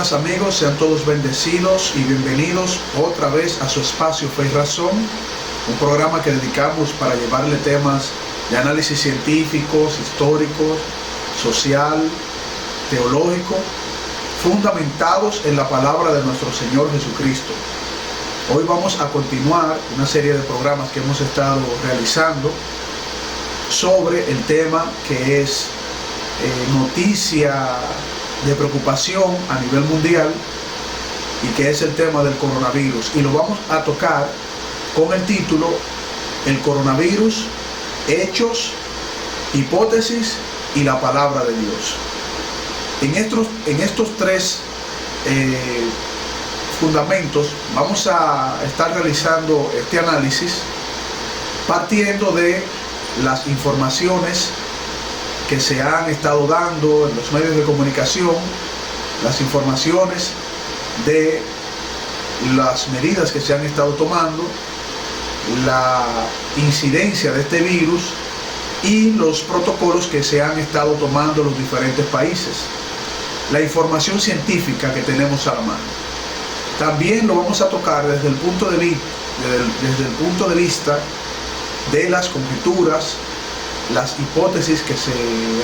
buenas amigos, sean todos bendecidos y bienvenidos otra vez a su espacio Fe y Razón, un programa que dedicamos para llevarle temas de análisis científicos, históricos, social, teológico, fundamentados en la palabra de nuestro Señor Jesucristo. Hoy vamos a continuar una serie de programas que hemos estado realizando sobre el tema que es noticia de preocupación a nivel mundial y que es el tema del coronavirus, y lo vamos a tocar con el título El coronavirus, hechos, hipótesis y la palabra de Dios. En estos tres fundamentos vamos a estar realizando este análisis partiendo de las informaciones que se han estado dando en los medios de comunicación, las informaciones de las medidas que se han estado tomando, la incidencia de este virus y los protocolos que se han estado tomando en los diferentes países, la información científica que tenemos a la mano. También lo vamos a tocar desde el punto de vista de las conjeturas, las hipótesis que se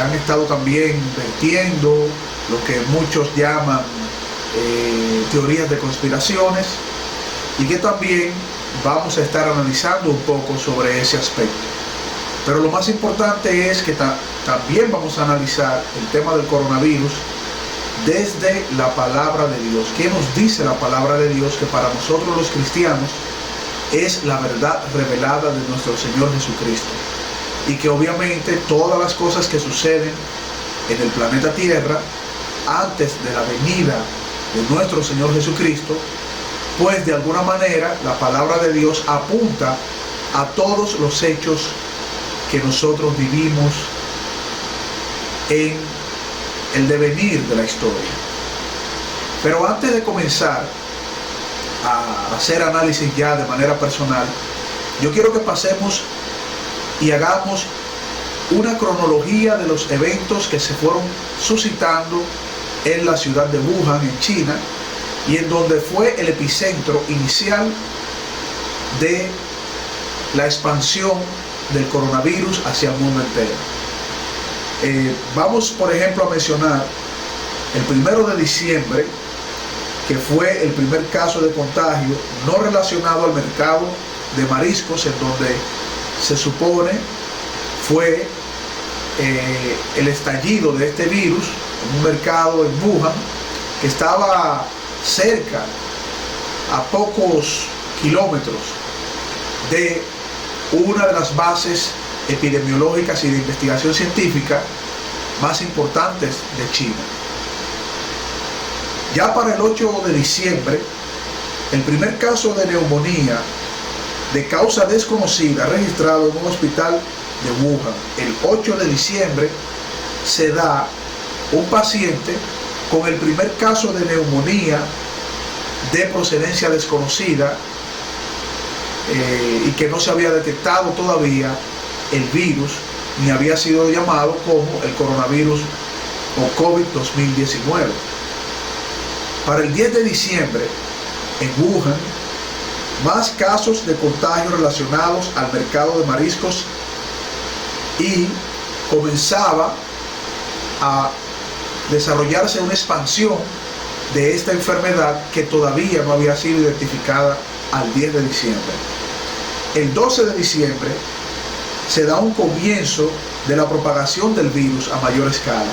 han estado también vertiendo, lo que muchos llaman teorías de conspiraciones, y que también vamos a estar analizando un poco sobre ese aspecto. Pero lo más importante es que también vamos a analizar el tema del coronavirus desde la palabra de Dios. ¿Qué nos dice la palabra de Dios? Que para nosotros los cristianos es la verdad revelada de nuestro Señor Jesucristo. Y que obviamente todas las cosas que suceden en el planeta Tierra antes de la venida de nuestro Señor Jesucristo, pues de alguna manera la palabra de Dios apunta a todos los hechos que nosotros vivimos en el devenir de la historia. Pero antes de comenzar a hacer análisis ya de manera personal, yo quiero que pasemos y hagamos una cronología de los eventos que se fueron suscitando en la ciudad de Wuhan, en China, y en donde fue el epicentro inicial de la expansión del coronavirus hacia el mundo entero. Vamos, por ejemplo, a mencionar el 1 de diciembre, que fue el primer caso de contagio no relacionado al mercado de mariscos, en donde se supone fue el estallido de este virus en un mercado en Wuhan que estaba cerca, a pocos kilómetros de una de las bases epidemiológicas y de investigación científica más importantes de China. Ya para el 8 de diciembre, el primer caso de neumonía de causa desconocida registrado en un hospital de Wuhan. El 8 de diciembre se da un paciente con el primer caso de neumonía de procedencia desconocida y que no se había detectado todavía el virus, ni había sido llamado como el coronavirus o COVID-2019. Para el 10 de diciembre, en Wuhan, más casos de contagio relacionados al mercado de mariscos, y comenzaba a desarrollarse una expansión de esta enfermedad que todavía no había sido identificada al 10 de diciembre. El 12 de diciembre se da un comienzo de la propagación del virus a mayor escala.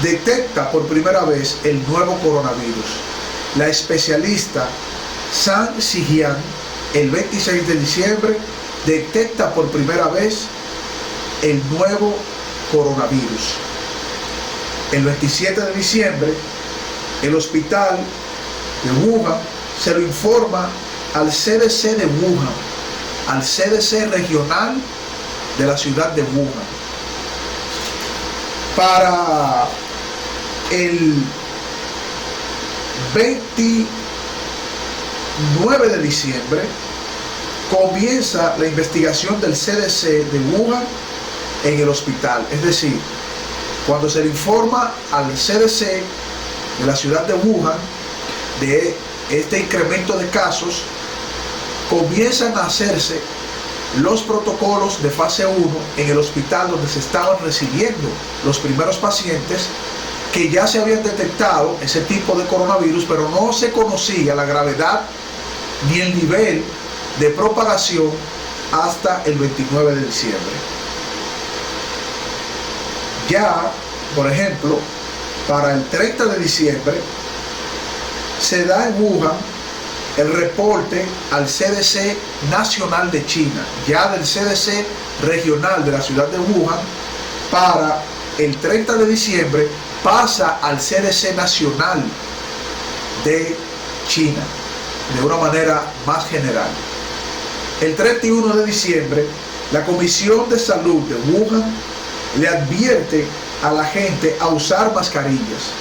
Detecta por primera vez el nuevo coronavirus. La especialista Zhang Zijian, el 26 de diciembre, detecta por primera vez el nuevo coronavirus. El 27 de diciembre, el hospital de Wuhan se lo informa al CDC de Wuhan, al CDC regional de la ciudad de Wuhan. Para el 29 de diciembre comienza la investigación del CDC de Wuhan en el hospital. Es decir, cuando se le informa al CDC de la ciudad de Wuhan, de este incremento de casos, comienzan a hacerse los protocolos de fase 1 en el hospital donde se estaban recibiendo los primeros pacientes que ya se habían detectado ese tipo de coronavirus, pero no se conocía la gravedad ni el nivel de propagación hasta el 29 de diciembre. Ya, por ejemplo, para el 30 de diciembre se da en Wuhan el reporte al CDC nacional de China, ya del CDC regional de la ciudad de Wuhan. Para el 30 de diciembre pasa al CDC nacional de China, de una manera más general. El 31 de diciembre, la Comisión de Salud de Wuhan le advierte a la gente a usar mascarillas.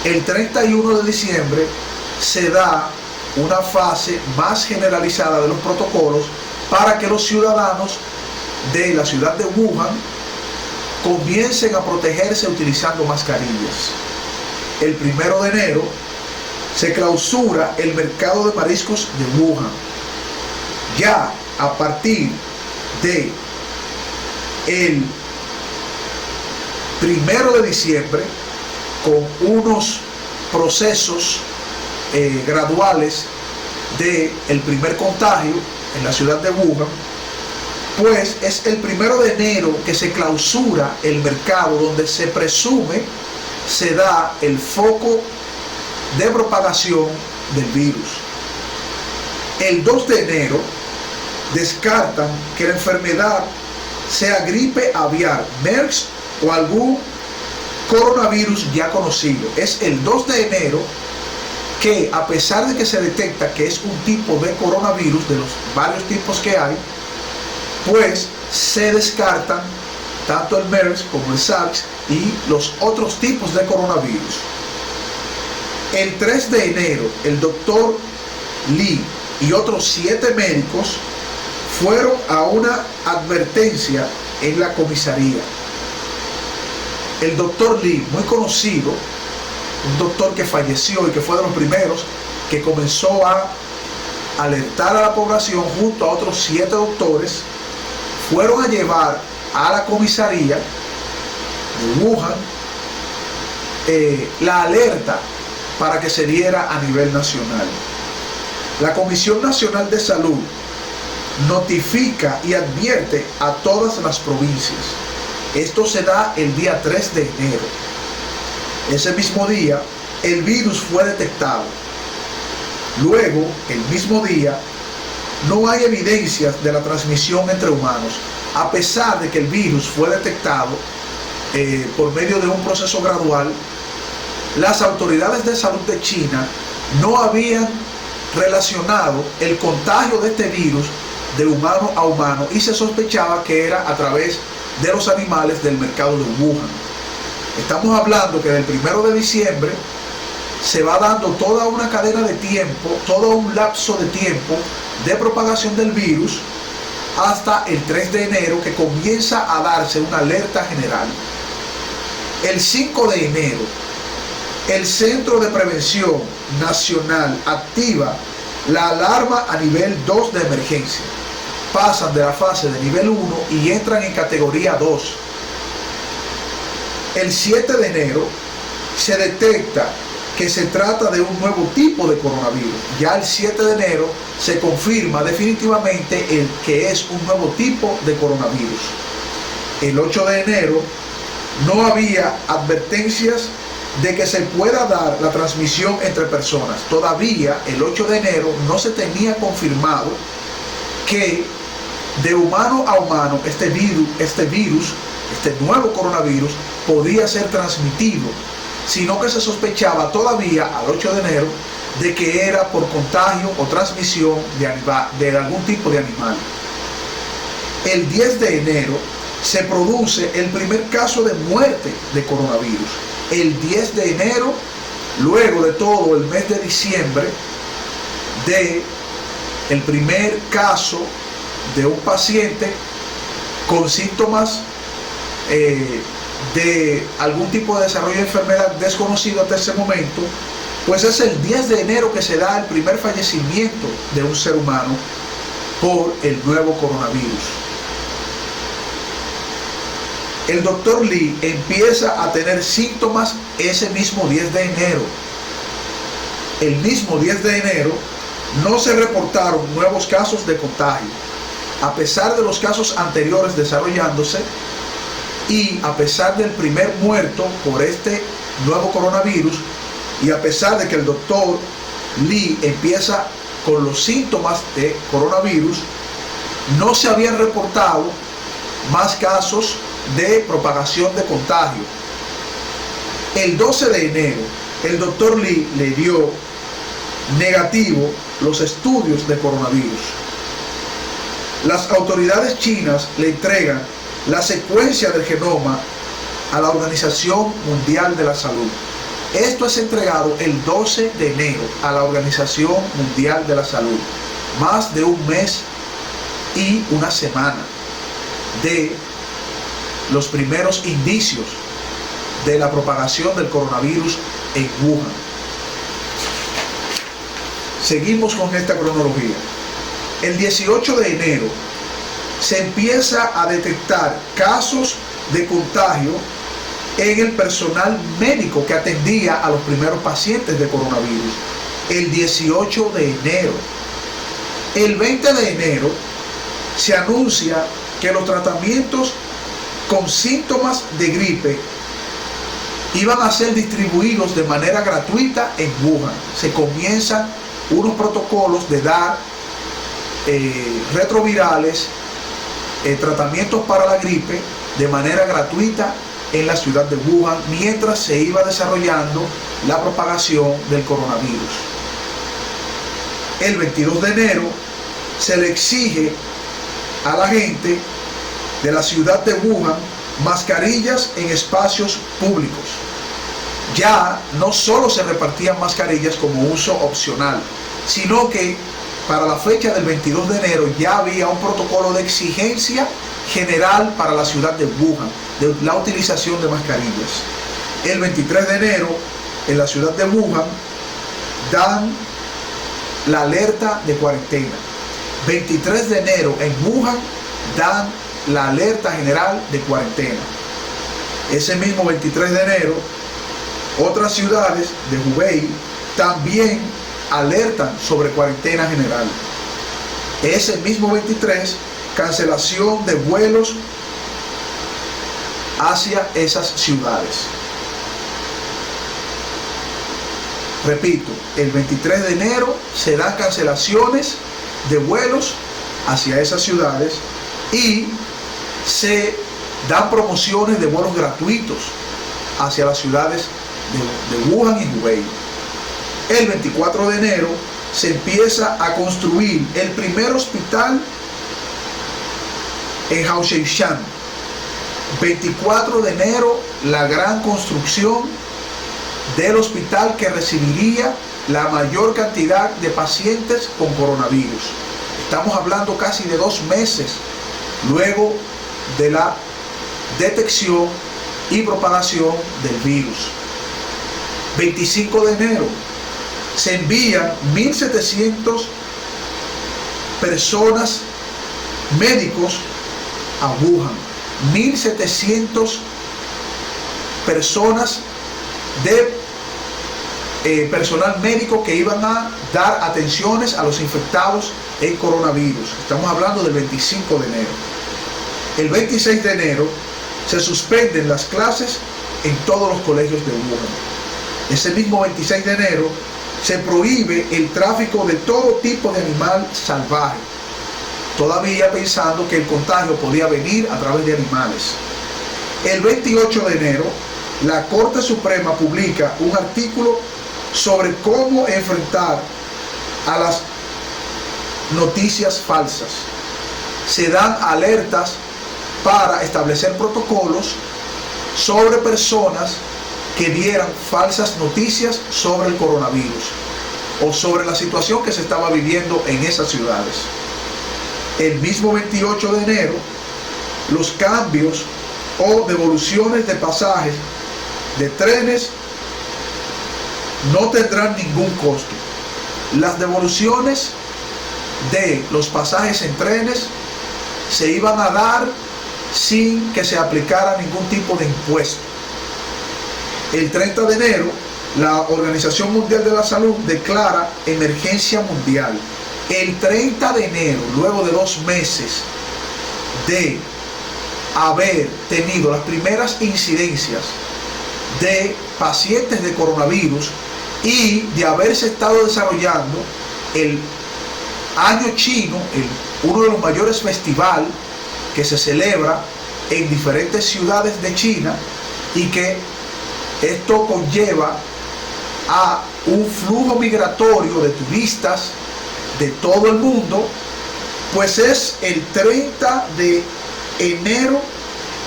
El 31 de diciembre se da una fase más generalizada de los protocolos para que los ciudadanos de la ciudad de Wuhan comiencen a protegerse utilizando mascarillas. El 1 de enero se clausura el mercado de mariscos de Wuhan. Ya a partir de el 1 de diciembre, con unos procesos graduales del primer contagio en la ciudad de Wuhan, pues es el 1 de enero que se clausura el mercado donde se presume se da el foco de propagación del virus. El 2 de enero descartan que la enfermedad sea gripe aviar, MERS o algún coronavirus ya conocido. Es el 2 de enero que, a pesar de que se detecta que es un tipo de coronavirus, de los varios tipos que hay, pues se descartan tanto el MERS como el SARS y los otros tipos de coronavirus. El 3 de enero, el doctor Lee y otros 7 médicos fueron a una advertencia en la comisaría. El doctor Lee, muy conocido, un doctor que falleció y que fue de los primeros que comenzó a alertar a la población junto a otros 7 doctores, fueron a llevar a la comisaría de Wuhan la alerta para que se diera a nivel nacional. La Comisión Nacional de Salud notifica y advierte a todas las provincias. Esto se da el día 3 de enero. Ese mismo día, el virus fue detectado. Luego, el mismo día, no hay evidencias de la transmisión entre humanos, a pesar de que el virus fue detectado por medio de un proceso gradual. Las autoridades de salud de China no habían relacionado el contagio de este virus de humano a humano y se sospechaba que era a través de los animales del mercado de Wuhan. Estamos hablando que del 1 de diciembre se va dando toda una cadena de tiempo, todo un lapso de tiempo de propagación del virus hasta el 3 de enero, que comienza a darse una alerta general. El 5 de enero, el Centro de Prevención Nacional activa la alarma a nivel 2 de emergencia. Pasan de la fase de nivel 1 y entran en categoría 2. El 7 de enero se detecta que se trata de un nuevo tipo de coronavirus. Ya el 7 de enero se confirma definitivamente el que es un nuevo tipo de coronavirus. El 8 de enero no había advertencias de que se pueda dar la transmisión entre personas. Todavía el 8 de enero no se tenía confirmado que de humano a humano este nuevo coronavirus podía ser transmitido, sino que se sospechaba todavía al 8 de enero de que era por contagio o transmisión de algún tipo de animal. El 10 de enero se produce el primer caso de muerte de coronavirus. El 10 de enero, luego de todo el mes de diciembre, de el primer caso de un paciente con síntomas de algún tipo de desarrollo de enfermedad desconocido hasta ese momento, pues es el 10 de enero que se da el primer fallecimiento de un ser humano por el nuevo coronavirus. El doctor Lee empieza a tener síntomas ese mismo 10 de enero. El mismo 10 de enero no se reportaron nuevos casos de contagio, a pesar de los casos anteriores desarrollándose y a pesar del primer muerto por este nuevo coronavirus, y a pesar de que el doctor Lee empieza con los síntomas de coronavirus, no se habían reportado más casos de propagación de contagio. El 12 de enero, el doctor Lee le dio negativo los estudios de coronavirus. Las autoridades chinas le entregan la secuencia del genoma a la Organización Mundial de la Salud. Esto es entregado el 12 de enero a la Organización Mundial de la Salud. Más de un mes y una semana de los primeros indicios de la propagación del coronavirus en Wuhan. Seguimos con esta cronología. El 18 de enero se empieza a detectar casos de contagio en el personal médico que atendía a los primeros pacientes de coronavirus. El 18 de enero. El 20 de enero se anuncia que los tratamientos con síntomas de gripe iban a ser distribuidos de manera gratuita en Wuhan. Se comienzan unos protocolos de dar retrovirales, tratamientos para la gripe de manera gratuita en la ciudad de Wuhan, mientras se iba desarrollando la propagación del coronavirus. El 22 de enero se le exige a la gente de la ciudad de Wuhan mascarillas en espacios públicos. Ya no solo se repartían mascarillas como uso opcional, sino que para la fecha del 22 de enero ya había un protocolo de exigencia general para la ciudad de Wuhan de la utilización de mascarillas. El 23 de enero en la ciudad de Wuhan dan la alerta de cuarentena. 23 de enero en Wuhan dan la alerta general de cuarentena. Ese mismo 23 de enero, otras ciudades de Hubei también alertan sobre cuarentena general. Ese mismo 23, cancelación de vuelos hacia esas ciudades. Repito, el 23 de enero se dan cancelaciones de vuelos hacia esas ciudades y se dan promociones de vuelos gratuitos hacia las ciudades de Wuhan y Hubei. El 24 de enero se empieza a construir el primer hospital en Haotian. 24 de enero, la gran construcción del hospital que recibiría la mayor cantidad de pacientes con coronavirus. Estamos hablando casi de 2 meses luego de la detección y propagación del virus. 25 de enero se envían 1.700 personas, médicos, a Wuhan. 1.700 personas de personal médico que iban a dar atenciones a los infectados en coronavirus. Estamos hablando del 25 de enero. El 26 de enero se suspenden las clases en todos los colegios de Wuhan. Ese mismo 26 de enero se prohíbe el tráfico de todo tipo de animal salvaje, todavía pensando que el contagio podía venir a través de animales. El 28 de enero, la Corte Suprema publica un artículo sobre cómo enfrentar a las noticias falsas. Se dan alertas para establecer protocolos sobre personas que dieran falsas noticias sobre el coronavirus o sobre la situación que se estaba viviendo en esas ciudades. El mismo 28 de enero, los cambios o devoluciones de pasajes de trenes no tendrán ningún costo. Las devoluciones de los pasajes en trenes se iban a dar sin que se aplicara ningún tipo de impuesto. El 30 de enero, la Organización Mundial de la Salud declara emergencia mundial. El 30 de enero, luego de 2 meses de haber tenido las primeras incidencias de pacientes de coronavirus y de haberse estado desarrollando el Año Chino, uno de los mayores festivales que se celebra en diferentes ciudades de China, y que esto conlleva a un flujo migratorio de turistas de todo el mundo, pues es el 30 de enero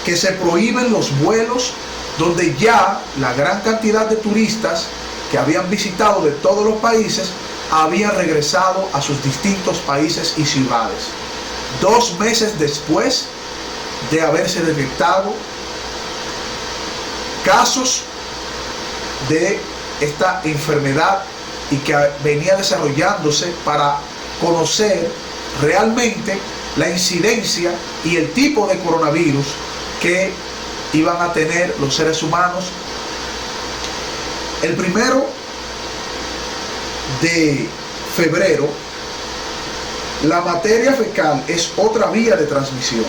que se prohíben los vuelos, donde ya la gran cantidad de turistas que habían visitado de todos los países habían regresado a sus distintos países y ciudades. 2 meses después de haberse detectado casos de esta enfermedad y que venía desarrollándose, para conocer realmente la incidencia y el tipo de coronavirus que iban a tener los seres humanos. El 1 de febrero, la materia fecal es otra vía de transmisión.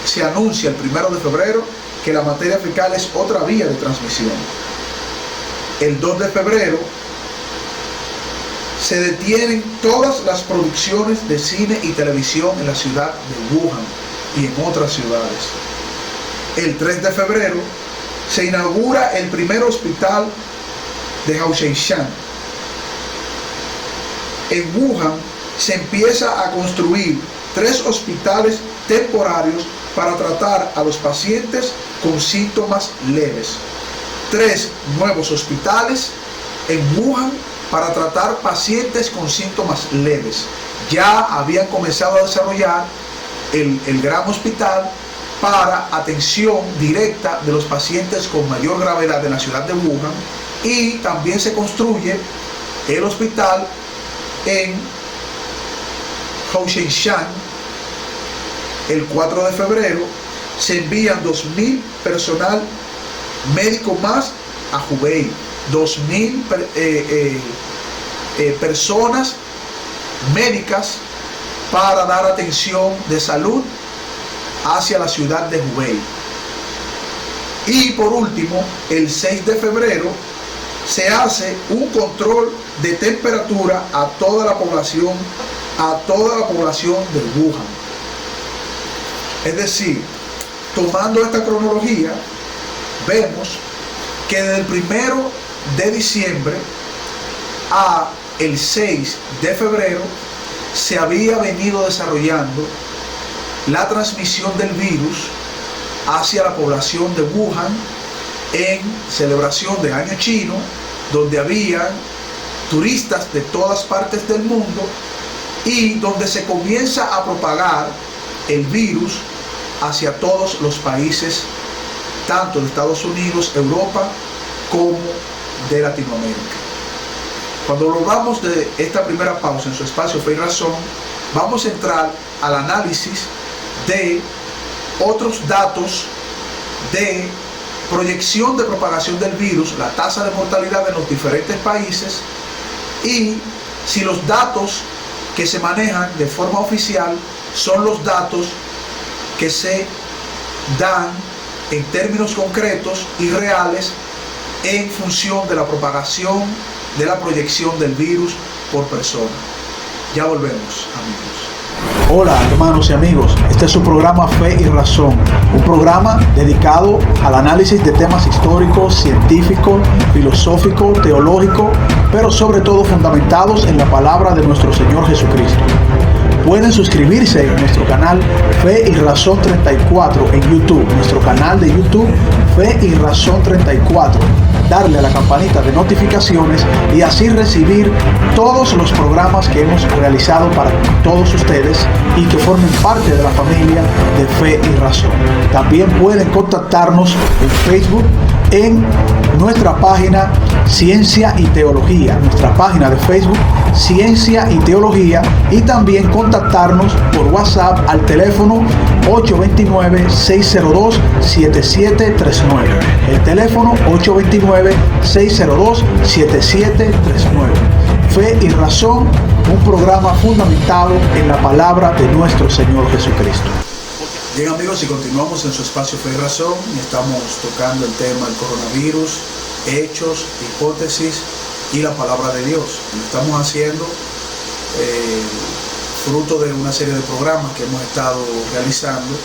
Se anuncia el 1 de febrero que la materia fecal es otra vía de transmisión. El 2 de febrero se detienen todas las producciones de cine y televisión en la ciudad de Wuhan y en otras ciudades. El 3 de febrero se inaugura el primer hospital de Haotian. En Wuhan se empieza a construir 3 hospitales temporarios para tratar a los pacientes con síntomas leves. 3 nuevos hospitales en Wuhan para tratar pacientes con síntomas leves. Ya habían comenzado a desarrollar el gran hospital para atención directa de los pacientes con mayor gravedad en la ciudad de Wuhan, y también se construye el hospital en Haotian. El 4 de febrero se envían 2.000 personal médico más a Hubei. 2.000 personas médicas para dar atención de salud hacia la ciudad de Hubei. Y por último, el 6 de febrero se hace un control de temperatura a toda la población de Wuhan. Es decir, tomando esta cronología, vemos que desde el 1 de diciembre a el 6 de febrero se había venido desarrollando la transmisión del virus hacia la población de Wuhan en celebración de Año Chino, donde habían turistas de todas partes del mundo y donde se comienza a propagar el virus hacia todos los países, tanto de Estados Unidos, Europa, como de Latinoamérica. Cuando volvamos de esta primera pausa en su espacio Fe y Razón, vamos a entrar al análisis de otros datos de proyección de propagación del virus, la tasa de mortalidad en los diferentes países, y si los datos que se manejan de forma oficial son los datos que se dan en términos concretos y reales en función de la propagación, de la proyección del virus por persona. Ya volvemos, amigos. Hola, hermanos y amigos. Este es su programa Fe y Razón, un programa dedicado al análisis de temas históricos, científicos, filosóficos, teológicos, pero sobre todo fundamentados en la palabra de nuestro Señor Jesucristo. Pueden suscribirse en nuestro canal Fe y Razón 34 en YouTube, nuestro canal de YouTube Fe y Razón 34, darle a la campanita de notificaciones y así recibir todos los programas que hemos realizado para todos ustedes y que formen parte de la familia de Fe y Razón. También pueden contactarnos en Facebook en nuestra página Ciencia y Teología, nuestra página de Facebook Ciencia y Teología, y también contactarnos por WhatsApp al teléfono 829-602-7739. El teléfono 829-602-7739. Fe y Razón, un programa fundamentado en la palabra de nuestro Señor Jesucristo. Bien, amigos, y continuamos en su espacio Fe y Razón, y estamos tocando el tema del coronavirus, hechos, hipótesis y la palabra de Dios. Lo estamos haciendo fruto de una serie de programas que hemos estado realizando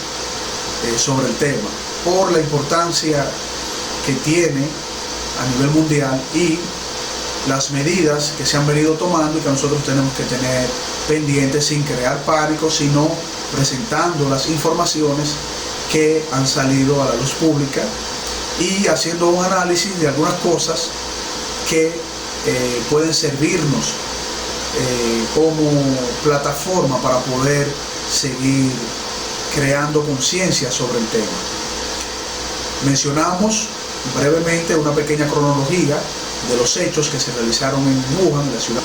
sobre el tema, por la importancia que tiene a nivel mundial y las medidas que se han venido tomando y que nosotros tenemos que tener pendientes sin crear pánico, sino presentando las informaciones que han salido a la luz pública y haciendo un análisis de algunas cosas que pueden servirnos como plataforma para poder seguir creando conciencia sobre el tema. Mencionamos brevemente una pequeña cronología de los hechos que se realizaron en Wuhan, en la ciudad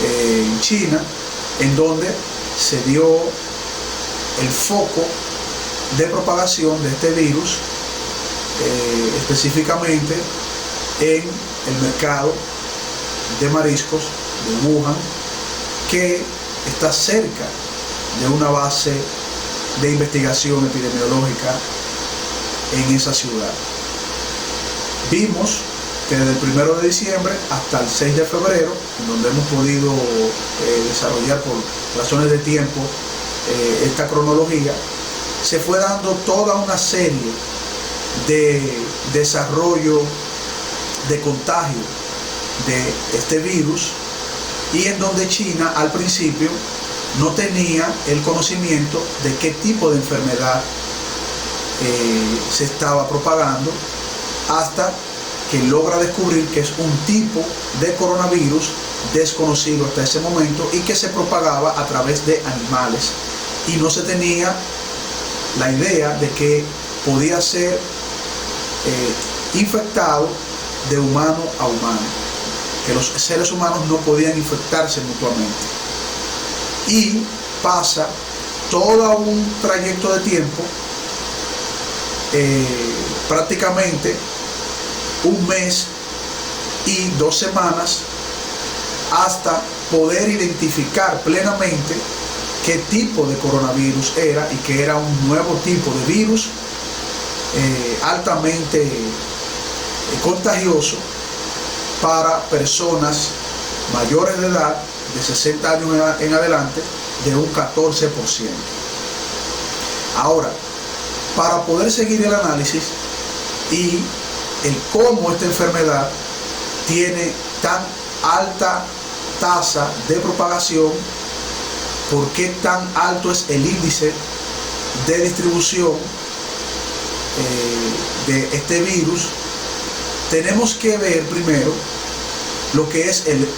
en China, en donde se dio el foco de propagación de este virus, específicamente en el mercado de mariscos de Wuhan, que está cerca de una base de investigación epidemiológica en esa ciudad. Vimos que desde el 1 de diciembre hasta el 6 de febrero, en donde hemos podido desarrollar por razones de tiempo esta cronología, se fue dando toda una serie de desarrollo de contagio de este virus, y en donde China al principio no tenía el conocimiento de qué tipo de enfermedad se estaba propagando, hasta que logra descubrir que es un tipo de coronavirus desconocido hasta ese momento y que se propagaba a través de animales, y no se tenía la idea de que podía ser infectado de humano a humano, que los seres humanos no podían infectarse mutuamente. Y pasa todo un trayecto de tiempo, prácticamente un mes y 2 semanas, hasta poder identificar plenamente qué tipo de coronavirus era, y que era un nuevo tipo de virus altamente contagioso para personas mayores de edad, de 60 años en adelante, de un 14%. Ahora, para poder seguir el análisis y el cómo esta enfermedad tiene tan alta tasa de propagación, por qué tan alto es el índice de distribución de este virus, tenemos que ver primero lo que es el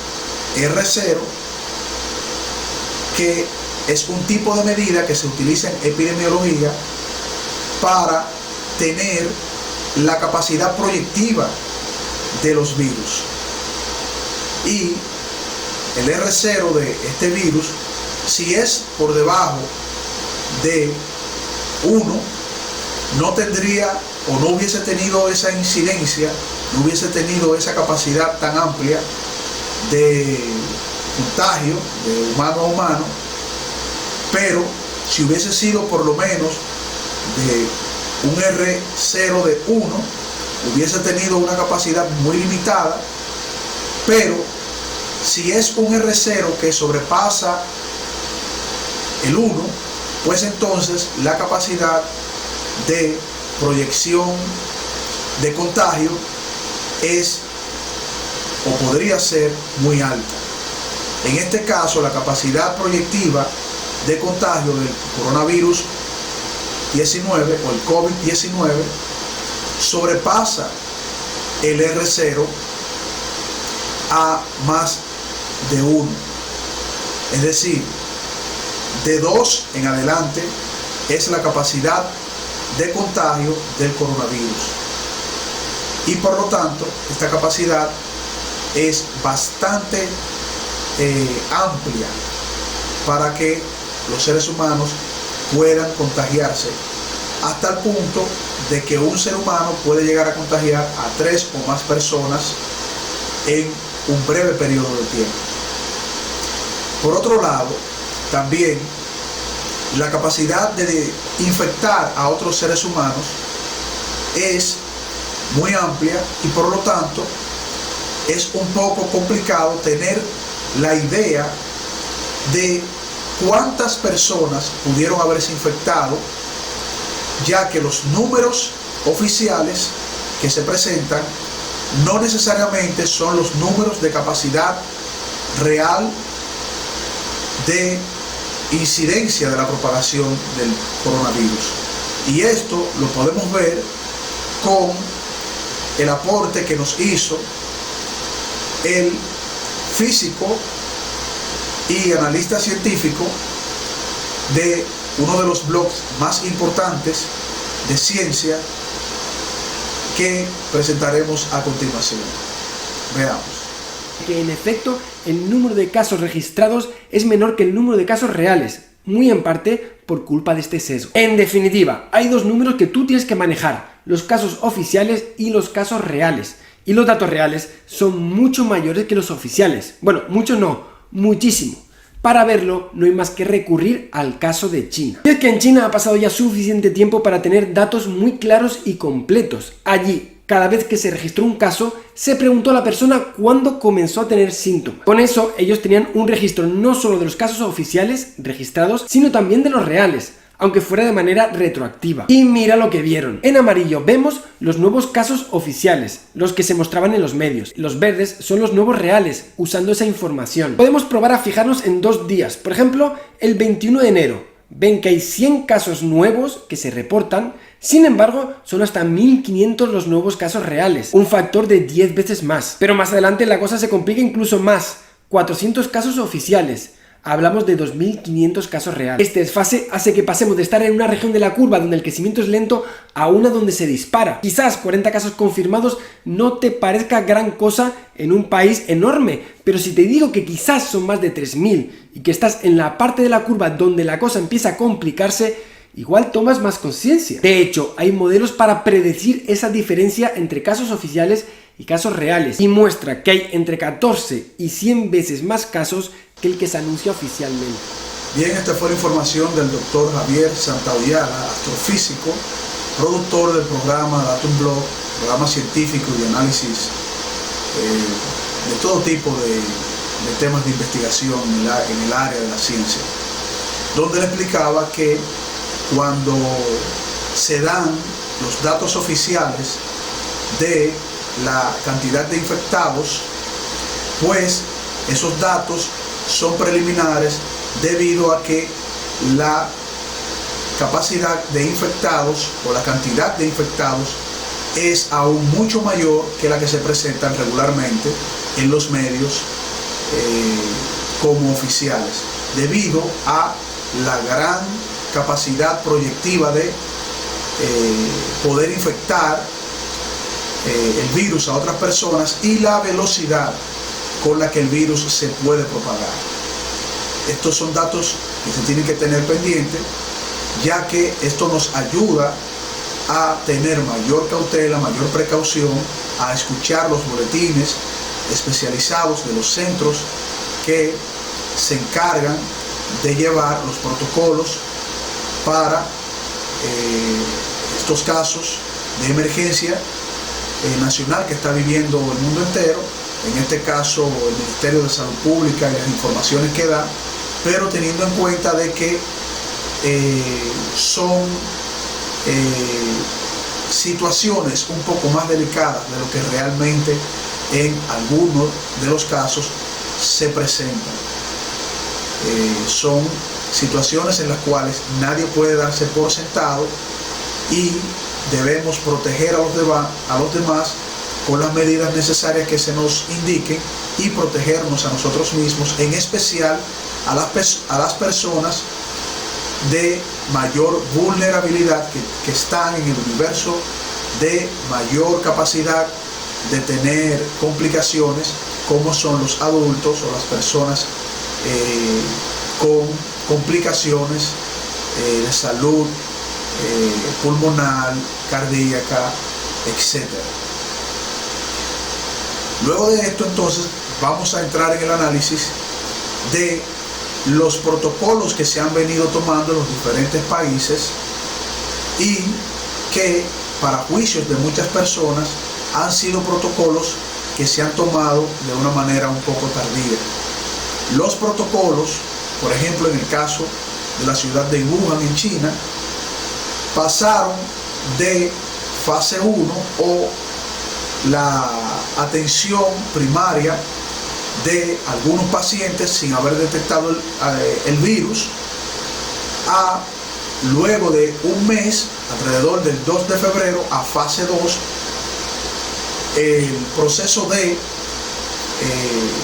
R0, que es un tipo de medida que se utiliza en epidemiología para tener la capacidad proyectiva de los virus. Y el R0 de este virus, si es por debajo de 1, no tendría o no hubiese tenido esa incidencia, no hubiese tenido esa capacidad tan amplia de contagio de humano a humano. Pero si hubiese sido por lo menos de un R0 de 1, hubiese tenido una capacidad muy limitada. Pero si es un R0 que sobrepasa el 1, pues entonces la capacidad de proyección de contagio es o podría ser muy alta. En este caso, la capacidad proyectiva de contagio del coronavirus 19 o el COVID-19 sobrepasa el R0 a más de 1. Es decir, de 2 en adelante es la capacidad de contagio del coronavirus. Y por lo tanto, esta capacidad es bastante amplia para que los seres humanos puedan contagiarse, hasta el punto de que un ser humano puede llegar a contagiar a 3 o más personas en un breve periodo de tiempo. Por otro lado, también la capacidad de infectar a otros seres humanos es muy amplia y por lo tanto es un poco complicado tener la idea de cuántas personas pudieron haberse infectado, ya que los números oficiales que se presentan no necesariamente son los números de capacidad real de incidencia de la propagación del coronavirus. Y esto lo podemos ver con el aporte que nos hizo el físico y analista científico de uno de los blogs más importantes de ciencia que presentaremos a continuación. Veamos. Que en efecto el número de casos registrados es menor que el número de casos reales, muy en parte por culpa de este sesgo. En definitiva, hay dos números que tú tienes que manejar: los casos oficiales y los casos reales. Y los datos reales son mucho mayores que los oficiales. Bueno, mucho no, muchísimo. Para verlo, no hay más que recurrir al caso de China. Y es que en China ha pasado ya suficiente tiempo para tener datos muy claros y completos. Allí, cada vez que se registró un caso, se preguntó a la persona cuándo comenzó a tener síntomas. Con eso, ellos tenían un registro no solo de los casos oficiales registrados, sino también de los reales, aunque fuera de manera retroactiva. Y mira lo que vieron. En amarillo vemos los nuevos casos oficiales, los que se mostraban en los medios. Los verdes son los nuevos reales, usando esa información. Podemos probar a fijarnos en 2 días. Por ejemplo, el 21 de enero. Ven que hay 100 casos nuevos que se reportan. Sin embargo, son hasta 1500 los nuevos casos reales, un factor de 10 veces más. Pero más adelante la cosa se complica incluso más. 400 casos oficiales. Hablamos de 2500 casos reales. Este desfase hace que pasemos de estar en una región de la curva donde el crecimiento es lento a una donde se dispara. Quizás 40 casos confirmados no te parezca gran cosa en un país enorme, pero si te digo que quizás son más de 3000 y que estás en la parte de la curva donde la cosa empieza a complicarse, igual tomas más conciencia. De hecho, hay modelos para predecir esa diferencia entre casos oficiales y casos reales, y muestra que hay entre 14 y 100 veces más casos que el que se anuncia oficialmente. Bien, esta fue la información del doctor Javier Santaolalla, astrofísico, productor del programa Datum Blog, programa científico y análisis de todo tipo de temas de investigación en el área de la ciencia, donde le explicaba que cuando se dan los datos oficiales de la cantidad de infectados, pues esos datos son preliminares debido a que la capacidad de infectados o la cantidad de infectados es aún mucho mayor que la que se presentan regularmente en los medios como oficiales, debido a la gran capacidad proyectiva de poder infectar el virus a otras personas y la velocidad con la que el virus se puede propagar. Estos son datos que se tienen que tener pendiente, ya que esto nos ayuda a tener mayor cautela, mayor precaución, a escuchar los boletines especializados de los centros que se encargan de llevar los protocolos para estos casos de emergencia nacional que está viviendo el mundo entero, en este caso el Ministerio de Salud Pública y las informaciones que da, pero teniendo en cuenta de que son situaciones un poco más delicadas de lo que realmente en algunos de los casos se presentan. Son situaciones en las cuales nadie puede darse por sentado y debemos proteger a los demás con las medidas necesarias que se nos indiquen y protegernos a nosotros mismos, en especial a las personas de mayor vulnerabilidad que están en el universo de mayor capacidad de tener complicaciones, como son los adultos o las personas con complicaciones de salud pulmonar, cardíaca, etc. Luego de esto, entonces, vamos a entrar en el análisis de los protocolos que se han venido tomando en los diferentes países y que, para juicios de muchas personas, han sido protocolos que se han tomado de una manera un poco tardía. Los protocolos, por ejemplo, en el caso de la ciudad de Wuhan en China, pasaron de fase 1 o la atención primaria de algunos pacientes sin haber detectado el virus a, luego de un mes, alrededor del 2 de febrero, a fase 2, el proceso de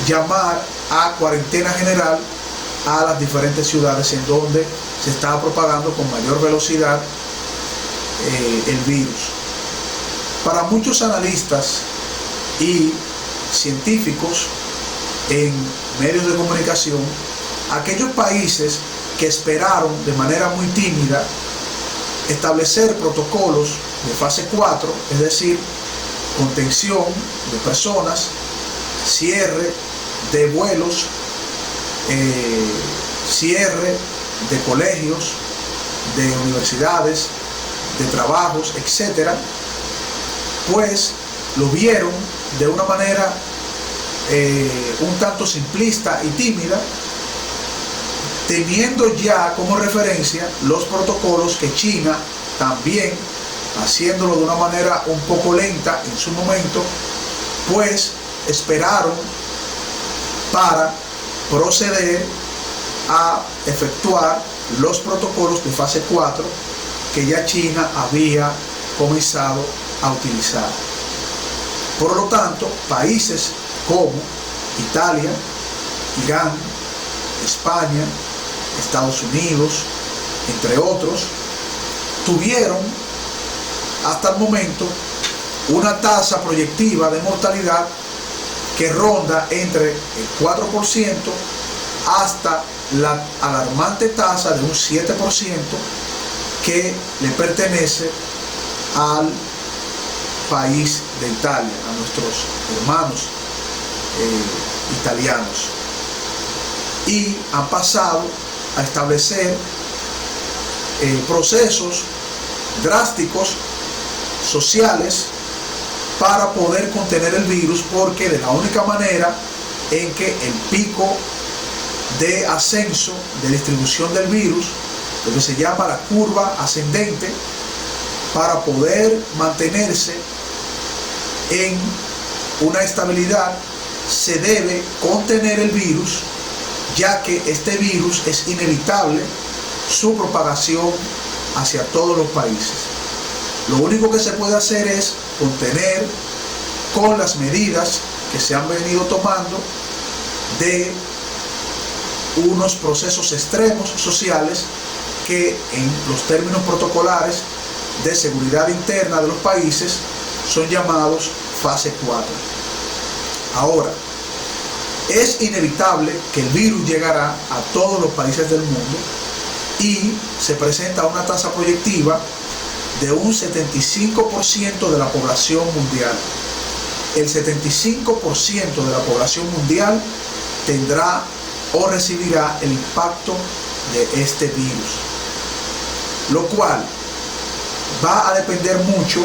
llamar a cuarentena general a las diferentes ciudades en donde se estaba propagando con mayor velocidad el virus. Para muchos analistas y científicos en medios de comunicación, aquellos países que esperaron de manera muy tímida establecer protocolos de fase 4, es decir, contención de personas, cierre de vuelos, cierre de colegios, de universidades, de trabajos, etcétera, pues lo vieron de una manera un tanto simplista y tímida, teniendo ya como referencia los protocolos que China también, haciéndolo de una manera un poco lenta en su momento, pues esperaron para proceder a efectuar los protocolos de fase 4 que ya China había comenzado a utilizar. Por lo tanto, países como Italia, Irán, España, Estados Unidos, entre otros, tuvieron hasta el momento una tasa proyectiva de mortalidad que ronda entre el 4% hasta la alarmante tasa de un 7% que le pertenece al país de Italia, a nuestros hermanos italianos, y han pasado a establecer procesos drásticos sociales para poder contener el virus, porque de la única manera en que el pico de ascenso de distribución del virus, lo que se llama la curva ascendente, para poder mantenerse en una estabilidad, se debe contener el virus, ya que este virus es inevitable su propagación hacia todos los países. Lo único que se puede hacer es contener con las medidas que se han venido tomando de unos procesos extremos sociales que, en los términos protocolares de seguridad interna de los países, son llamados fase 4. Ahora, es inevitable que el virus llegará a todos los países del mundo y se presenta una tasa proyectiva de un 75% de la población mundial. El 75% de la población mundial tendrá o recibirá el impacto de este virus, lo cual va a depender mucho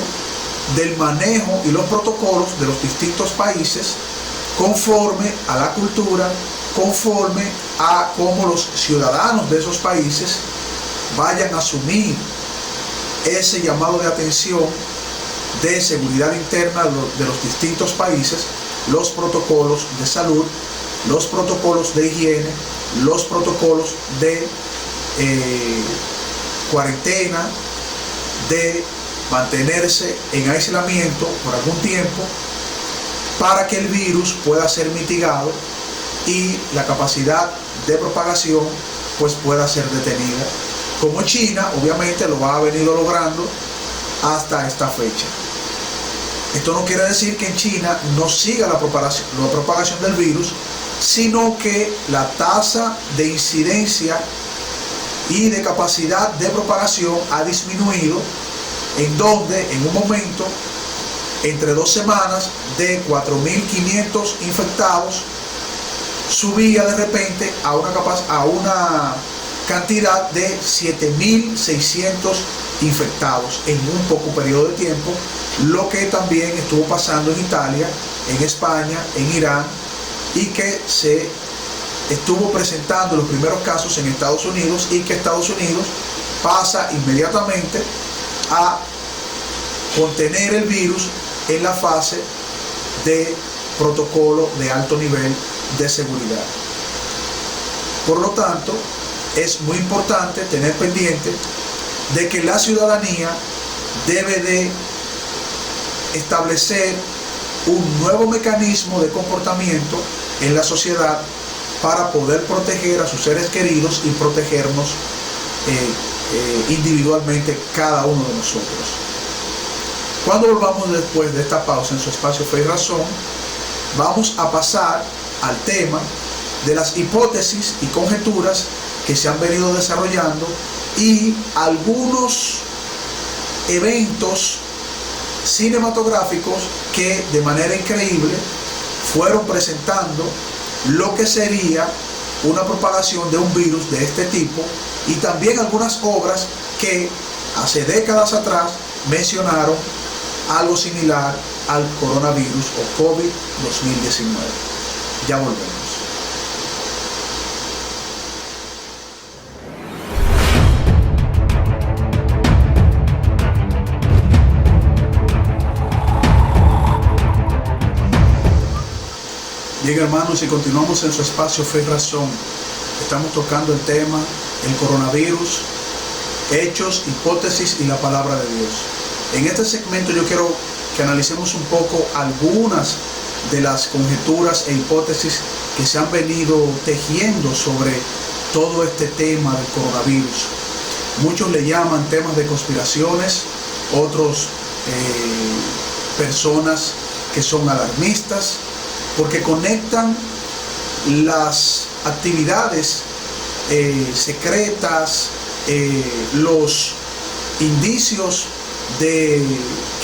del manejo y los protocolos de los distintos países, conforme a la cultura, conforme a cómo los ciudadanos de esos países vayan a asumir ese llamado de atención de seguridad interna de los distintos países, los protocolos de salud, los protocolos de higiene, los protocolos de cuarentena, de mantenerse en aislamiento por algún tiempo para que el virus pueda ser mitigado y la capacidad de propagación pues pueda ser detenida, como China obviamente lo ha venido logrando hasta esta fecha. Esto no quiere decir que en China no siga la propagación del virus, sino que la tasa de incidencia y de capacidad de propagación ha disminuido, en donde en un momento, entre 2 semanas, de 4.500 infectados, subía de repente a una cantidad de 7.600 infectados en un poco periodo de tiempo, lo que también estuvo pasando en Italia, en España, en Irán, y que se estuvo presentando los primeros casos en Estados Unidos, y que Estados Unidos pasa inmediatamente a contener el virus en la fase de protocolo de alto nivel de seguridad. Por lo tanto, es muy importante tener pendiente de que la ciudadanía debe de establecer un nuevo mecanismo de comportamiento en la sociedad para poder proteger a sus seres queridos y protegernos individualmente cada uno de nosotros. Cuando volvamos después de esta pausa en su espacio Fe y Razón, vamos a pasar al tema de las hipótesis y conjeturas que se han venido desarrollando y algunos eventos cinematográficos que de manera increíble fueron presentando lo que sería una propagación de un virus de este tipo, y también algunas obras que hace décadas atrás mencionaron algo similar al coronavirus o COVID-2019. Ya volvemos. Bien, hermanos, y continuamos en su espacio Fe y Razón. Estamos tocando el tema, el coronavirus, hechos, hipótesis y la palabra de Dios. En este segmento yo quiero que analicemos un poco algunas de las conjeturas e hipótesis que se han venido tejiendo sobre todo este tema del coronavirus. Muchos le llaman temas de conspiraciones, otros personas que son alarmistas, porque conectan las actividades secretas, los indicios de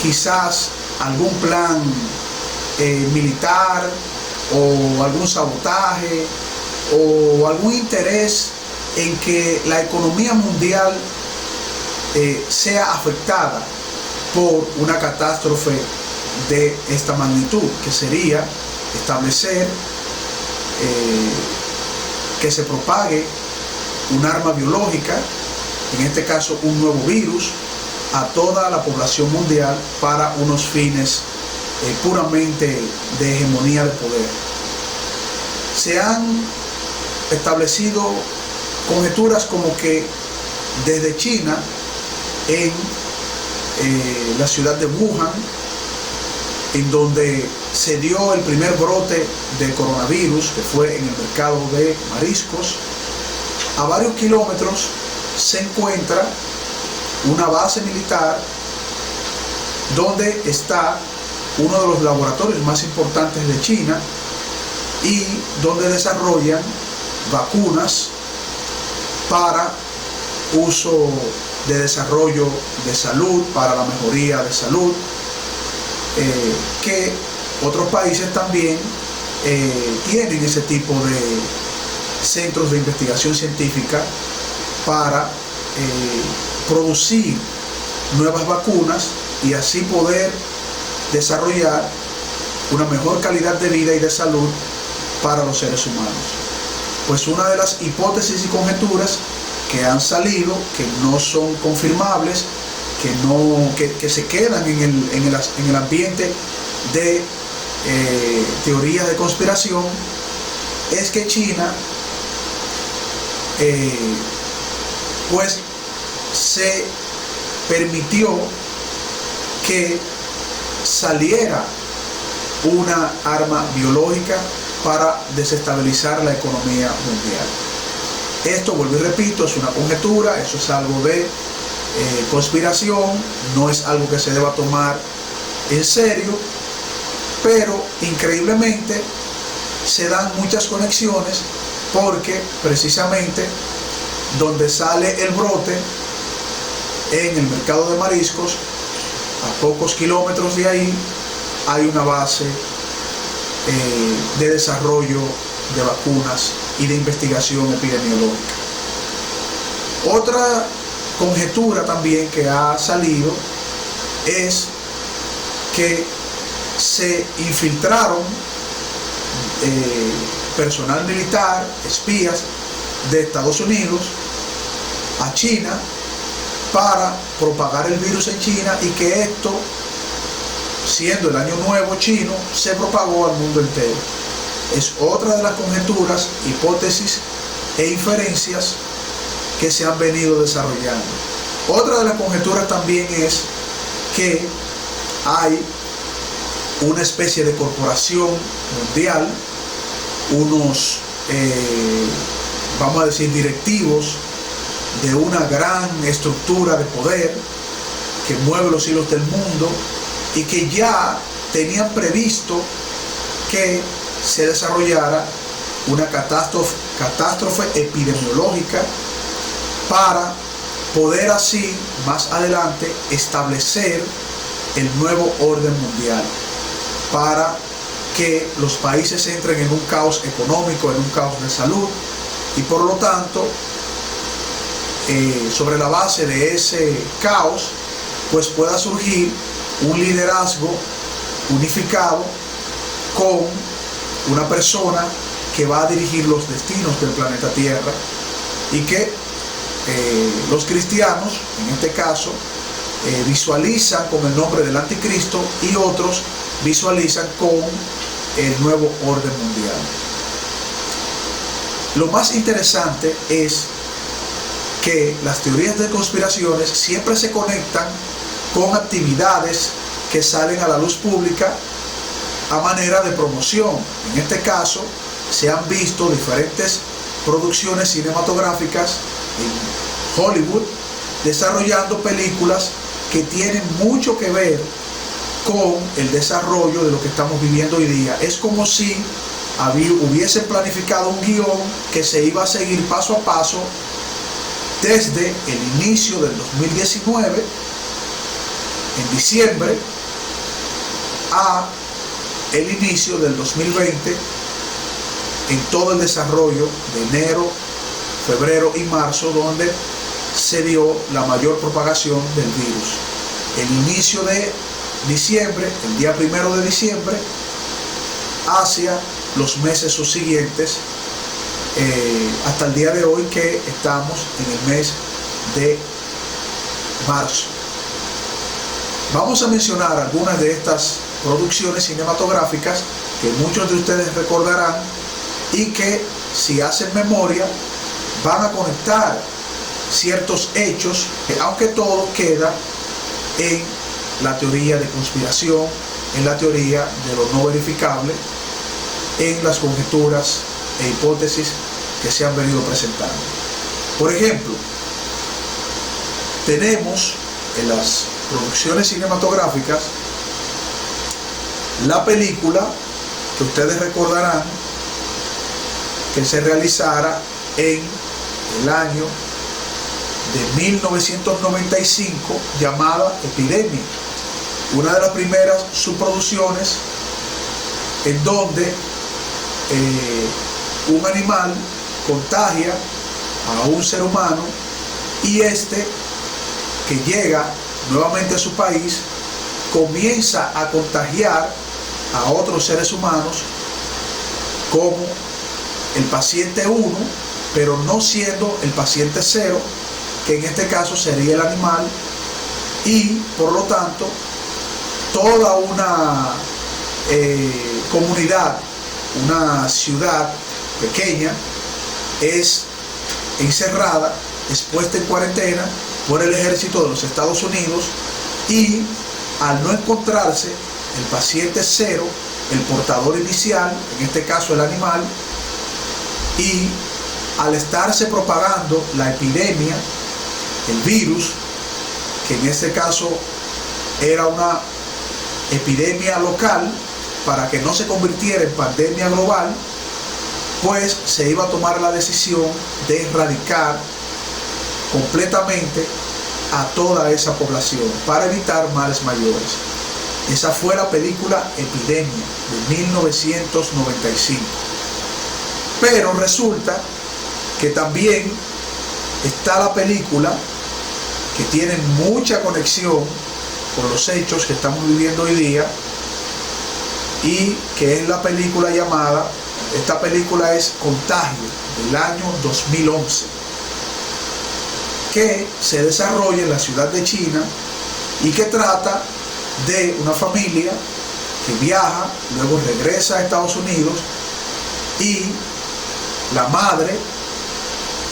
quizás algún plan militar o algún sabotaje o algún interés en que la economía mundial sea afectada por una catástrofe de esta magnitud, que sería establecer que se propague un arma biológica, en este caso un nuevo virus, a toda la población mundial para unos fines puramente de hegemonía de poder. Se han establecido conjeturas como que desde China, en la ciudad de Wuhan, en donde se dio el primer brote de coronavirus, que fue en el mercado de mariscos, a varios kilómetros se encuentra una base militar donde está uno de los laboratorios más importantes de China y donde desarrollan vacunas para uso de desarrollo de salud, para la mejoría de salud, que otros países también tienen ese tipo de centros de investigación científica para producir nuevas vacunas y así poder desarrollar una mejor calidad de vida y de salud para los seres humanos. Pues una de las hipótesis y conjeturas que han salido, que no son confirmables, que se quedan en el ambiente de teorías de conspiración, es que China pues se permitió que saliera una arma biológica para desestabilizar la economía mundial. Esto, vuelvo y repito, es una conjetura, eso es algo de conspiración, no es algo que se deba tomar en serio, pero increíblemente se dan muchas conexiones, porque precisamente donde sale el brote, en el mercado de mariscos, a pocos kilómetros de ahí, hay una base de desarrollo de vacunas y de investigación epidemiológica. Otra conjetura también que ha salido es que se infiltraron personal militar, espías de Estados Unidos a China para propagar el virus en China, y que esto, siendo el año nuevo chino, se propagó al mundo entero. Es otra de las conjeturas, hipótesis e inferencias que se han venido desarrollando. Otra de las conjeturas también es que hay una especie de corporación mundial, unos, vamos a decir, directivos de una gran estructura de poder que mueve los hilos del mundo, y que ya tenían previsto que se desarrollara una catástrofe epidemiológica para poder así más adelante establecer el nuevo orden mundial, para que los países entren en un caos económico, en un caos de salud, y por lo tanto sobre la base de ese caos pues pueda surgir un liderazgo unificado con una persona que va a dirigir los destinos del planeta Tierra, y que los cristianos, en este caso, visualizan con el nombre del anticristo, y otros visualizan con el nuevo orden mundial. Lo más interesante es que las teorías de conspiraciones siempre se conectan con actividades que salen a la luz pública a manera de promoción. En este caso, se han visto diferentes producciones cinematográficas en Hollywood desarrollando películas que tienen mucho que ver con el desarrollo de lo que estamos viviendo hoy día. Es como si hubiesen planificado un guión que se iba a seguir paso a paso desde el inicio del 2019, en diciembre, a el inicio del 2020, en todo el desarrollo de enero, febrero y marzo, donde se dio la mayor propagación del virus. El inicio de diciembre, el día 1 de diciembre, hacia los meses subsiguientes, hasta el día de hoy, que estamos en el mes de marzo. Vamos a mencionar algunas de estas producciones cinematográficas que muchos de ustedes recordarán, y que, si hacen memoria, van a conectar ciertos hechos, aunque todo queda en la teoría de conspiración, en la teoría de lo no verificable, en las conjeturas e hipótesis que se han venido presentando. Por ejemplo, tenemos en las producciones cinematográficas la película que ustedes recordarán que se realizara en el año de 1995, llamada Epidemia, una de las primeras subproducciones en donde un animal contagia a un ser humano, y este, que llega nuevamente a su país, comienza a contagiar a otros seres humanos, como el paciente 1, pero no siendo el paciente 0, que en este caso sería el animal, y por lo tanto toda una comunidad, una ciudad pequeña, es encerrada, es puesta en cuarentena por el ejército de los Estados Unidos, y al no encontrarse el paciente cero, el portador inicial, en este caso el animal, y al estarse propagando la epidemia, el virus, que en este caso era una epidemia local, para que no se convirtiera en pandemia global, pues se iba a tomar la decisión de erradicar completamente a toda esa población para evitar males mayores. Esa fue la película Epidemia de 1995. Pero resulta que también está la película que tiene mucha conexión con los hechos que estamos viviendo hoy día, y que es la película llamada, esta película es Contagio, del año 2011, que se desarrolla en la ciudad de China y que trata de una familia que viaja, luego regresa a Estados Unidos, y la madre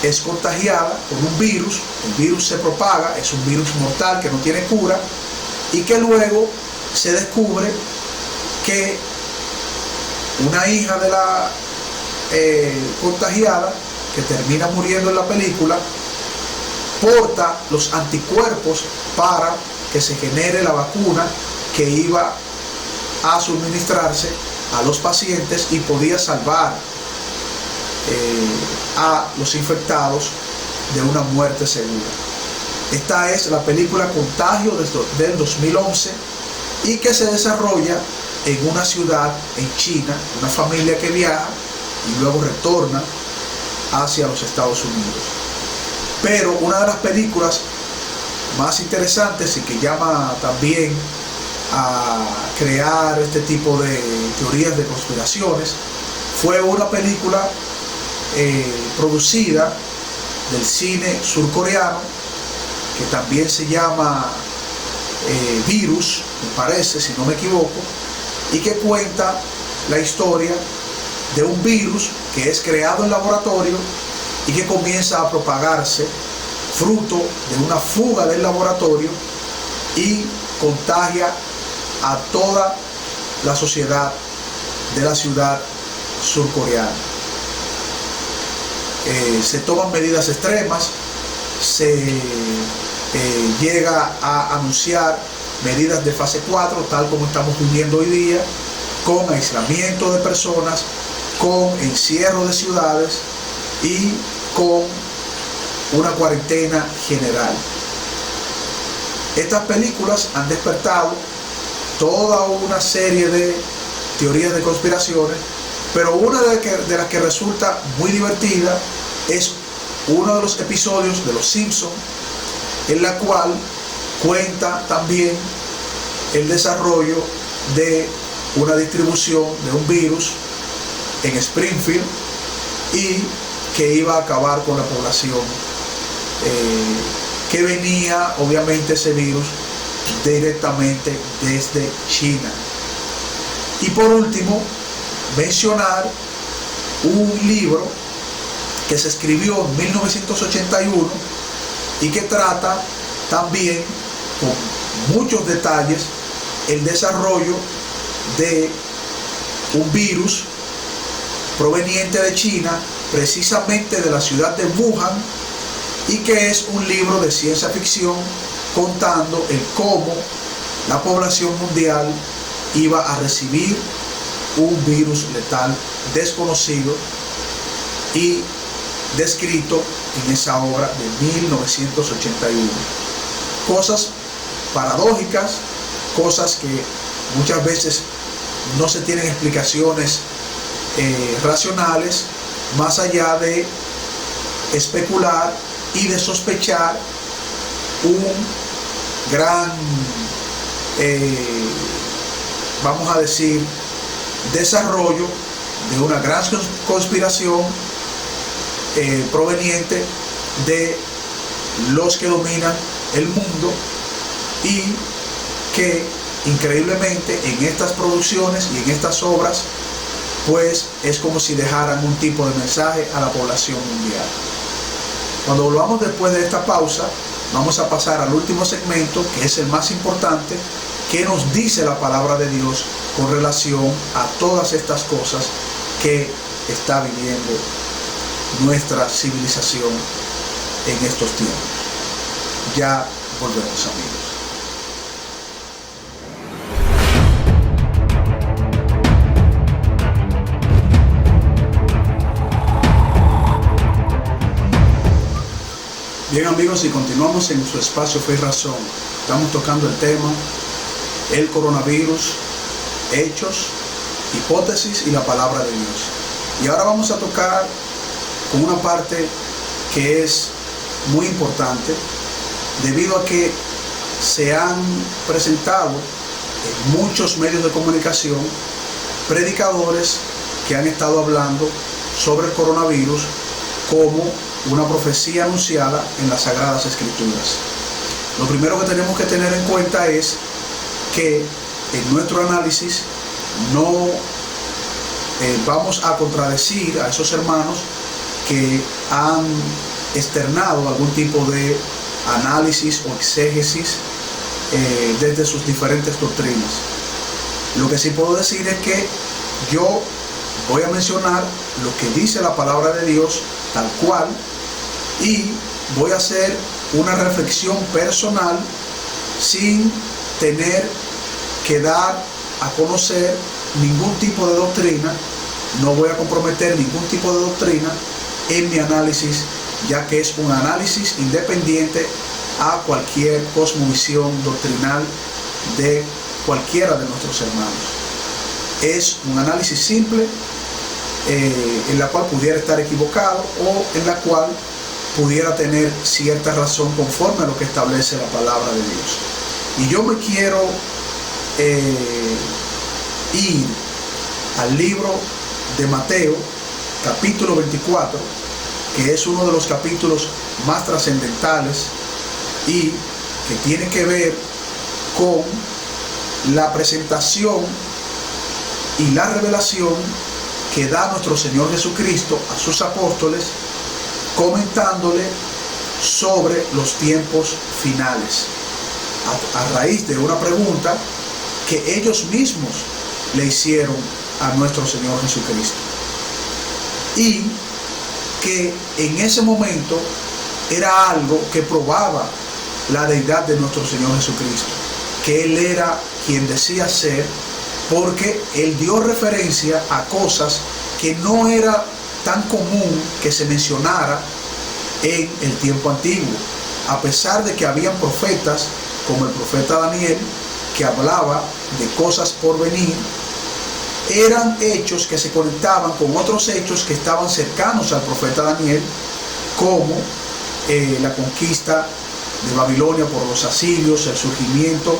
es contagiada con un virus, el virus se propaga, es un virus mortal que no tiene cura, y que luego se descubre que una hija de la contagiada, que termina muriendo en la película, porta los anticuerpos para que se genere la vacuna que iba a suministrarse a los pacientes y podía salvar a los infectados de una muerte segura. Esta es la película Contagio del 2011, y que se desarrolla en una ciudad en China, una familia que viaja y luego retorna hacia los Estados Unidos. Pero una de las películas más interesantes y que llama también a crear este tipo de teorías de conspiraciones fue una película producida del cine surcoreano, que también se llama Virus, me parece, si no me equivoco, y que cuenta la historia de un virus que es creado en laboratorio y que comienza a propagarse fruto de una fuga del laboratorio y contagia a toda la sociedad de la ciudad surcoreana. Se toman medidas extremas, se llega a anunciar medidas de fase 4, tal como estamos viviendo hoy día, con aislamiento de personas, con encierro de ciudades y con una cuarentena general. Estas películas han despertado toda una serie de teorías de conspiraciones, pero una de las que resulta muy divertida es uno de los episodios de Los Simpsons, en la cual cuenta también el desarrollo de una distribución de un virus en Springfield y que iba a acabar con la población, que venía obviamente ese virus directamente desde China. Y por último, mencionar un libro que se escribió en 1981 y que trata también con muchos detalles el desarrollo de un virus proveniente de China, precisamente de la ciudad de Wuhan, y que es un libro de ciencia ficción contando el cómo la población mundial iba a recibir un virus letal desconocido y descrito en esa obra de 1981. Cosas paradójicas, cosas que muchas veces no se tienen explicaciones racionales, más allá de especular y de sospechar un gran, vamos a decir, desarrollo de una gran conspiración proveniente de los que dominan el mundo, y que increíblemente en estas producciones y en estas obras pues es como si dejaran un tipo de mensaje a la población mundial. Cuando volvamos después de esta pausa, vamos a pasar al último segmento, que es el más importante, qué nos dice la palabra de Dios con relación a todas estas cosas que está viviendo nuestra civilización en estos tiempos. Ya volvemos, amigos. Bien, amigos, y continuamos en su espacio Fe y Razón. Estamos tocando el tema, el coronavirus, hechos, hipótesis y la palabra de Dios. Y ahora vamos a tocar con una parte que es muy importante, debido a que se han presentado en muchos medios de comunicación predicadores que han estado hablando sobre el coronavirus como una profecía anunciada en las Sagradas Escrituras. Lo primero que tenemos que tener en cuenta es que en nuestro análisis no vamos a contradecir a esos hermanos que han externado algún tipo de análisis o exégesis desde sus diferentes doctrinas. Lo que sí puedo decir es que yo voy a mencionar lo que dice la palabra de Dios tal cual, y voy a hacer una reflexión personal sin tener que dar a conocer ningún tipo de doctrina. No voy a comprometer ningún tipo de doctrina en mi análisis, ya que es un análisis independiente a cualquier cosmovisión doctrinal de cualquiera de nuestros hermanos. Es un análisis simple en la cual pudiera estar equivocado o en la cual pudiera tener cierta razón conforme a lo que establece la palabra de Dios. Y yo me quiero ir al libro de Mateo, capítulo 24, que es uno de los capítulos más trascendentales y que tiene que ver con la presentación y la revelación que da nuestro Señor Jesucristo a sus apóstoles, comentándole sobre los tiempos finales, a raíz de una pregunta que ellos mismos le hicieron a nuestro Señor Jesucristo, y que en ese momento era algo que probaba la deidad de nuestro Señor Jesucristo, que Él era quien decía ser, porque Él dio referencia a cosas que no era tan común que se mencionara en el tiempo antiguo, a pesar de que habían profetas como el profeta Daniel que hablaba de cosas por venir. Eran hechos que se conectaban con otros hechos que estaban cercanos al profeta Daniel, como la conquista de Babilonia por los asirios, el surgimiento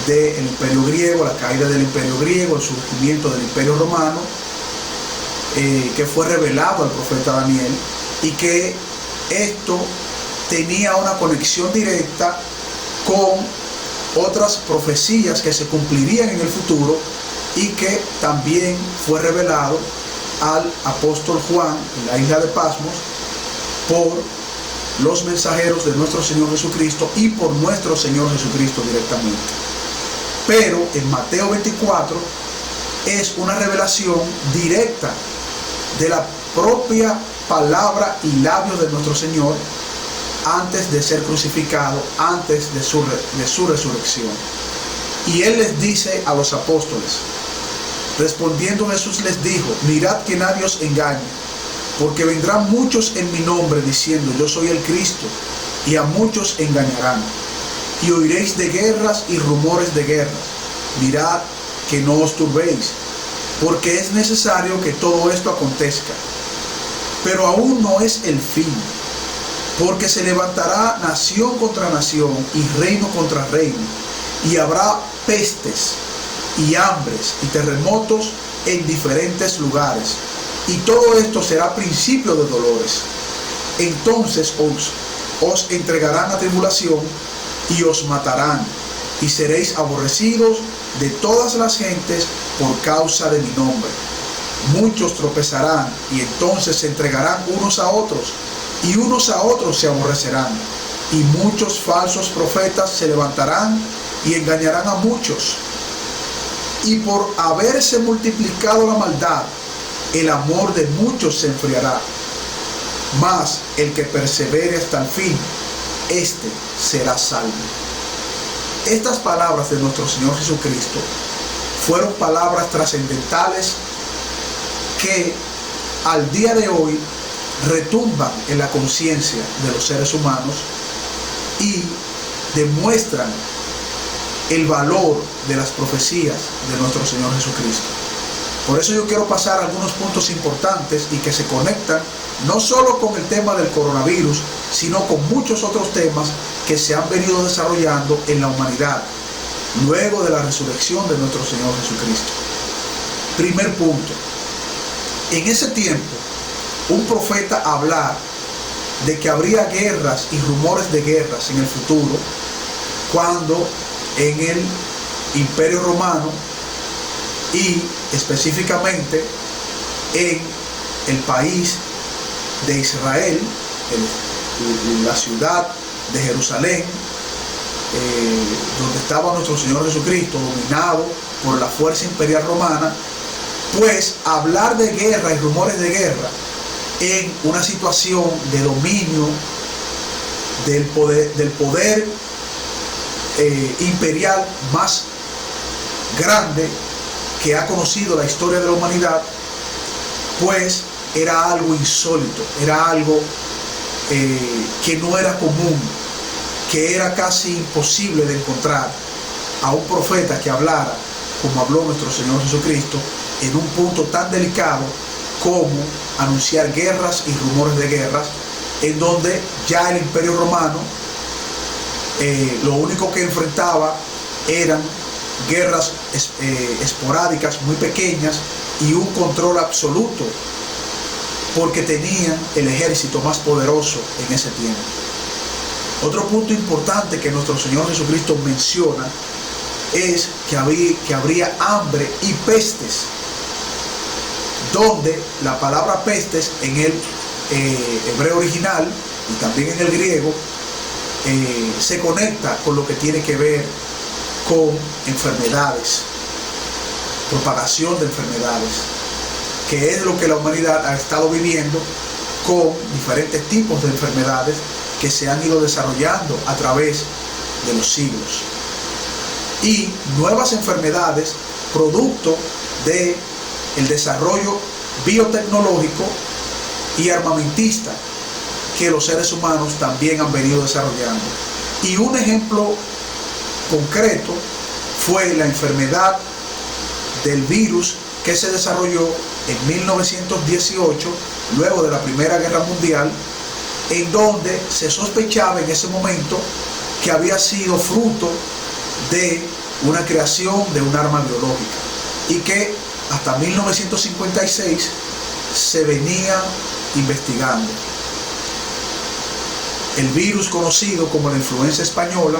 del imperio griego, la caída del imperio griego, el surgimiento del imperio romano, que fue revelado al profeta Daniel, y que esto tenía una conexión directa con otras profecías que se cumplirían en el futuro y que también fue revelado al apóstol Juan en la isla de Patmos por los mensajeros de nuestro Señor Jesucristo y por nuestro Señor Jesucristo directamente. Pero en Mateo 24 es una revelación directa de la propia palabra y labios de nuestro Señor antes de ser crucificado, antes de su resurrección. Y Él les dice a los apóstoles, respondiendo Jesús les dijo, mirad que nadie os engañe, porque vendrán muchos en mi nombre diciendo, yo soy el Cristo, y a muchos engañarán. Y oiréis de guerras y rumores de guerras. Mirad que no os turbéis, porque es necesario que todo esto acontezca. Pero aún no es el fin, porque se levantará nación contra nación y reino contra reino, y habrá pestes y hambres y terremotos en diferentes lugares, y todo esto será principio de dolores. Entonces os entregarán a tribulación y os matarán, y seréis aborrecidos de todas las gentes por causa de mi nombre. Muchos tropezarán y entonces se entregarán unos a otros, y unos a otros se aborrecerán, y muchos falsos profetas se levantarán y engañarán a muchos. Y por haberse multiplicado la maldad, el amor de muchos se enfriará. Mas el que persevere hasta el fin, éste será salvo. Estas palabras de nuestro Señor Jesucristo fueron palabras trascendentales que al día de hoy retumban en la conciencia de los seres humanos y demuestran el valor de las profecías de nuestro Señor Jesucristo. Por eso yo quiero pasar algunos puntos importantes y que se conectan no solo con el tema del coronavirus, sino con muchos otros temas que se han venido desarrollando en la humanidad luego de la resurrección de nuestro Señor Jesucristo. Primer punto. En ese tiempo, un profeta hablar de que habría guerras y rumores de guerras en el futuro, cuando en el Imperio Romano y específicamente en el país de Israel, en la ciudad de Jerusalén, donde estaba nuestro Señor Jesucristo, dominado por la fuerza imperial romana, pues hablar de guerra y rumores de guerra en una situación de dominio del poder imperial más grande que ha conocido la historia de la humanidad, pues era algo insólito, era algo que no era común, que era casi imposible de encontrar a un profeta que hablara como habló nuestro Señor Jesucristo en un punto tan delicado como anunciar guerras y rumores de guerras, en donde ya el Imperio Romano lo único que enfrentaba eran guerras esporádicas muy pequeñas y un control absoluto, porque tenían el ejército más poderoso en ese tiempo. Otro punto importante que nuestro Señor Jesucristo menciona es que habría hambre y pestes, donde la palabra pestes en el hebreo original y también en el griego se conecta con lo que tiene que ver con enfermedades, propagación de enfermedades, que es lo que la humanidad ha estado viviendo con diferentes tipos de enfermedades que se han ido desarrollando a través de los siglos. Y nuevas enfermedades producto de el desarrollo biotecnológico y armamentista que los seres humanos también han venido desarrollando. Y un ejemplo concreto fue la enfermedad del virus que se desarrolló en 1918, luego de la Primera Guerra Mundial, en donde se sospechaba en ese momento que había sido fruto de una creación de un arma biológica y que hasta 1956 se venía investigando. El virus conocido como la influenza española,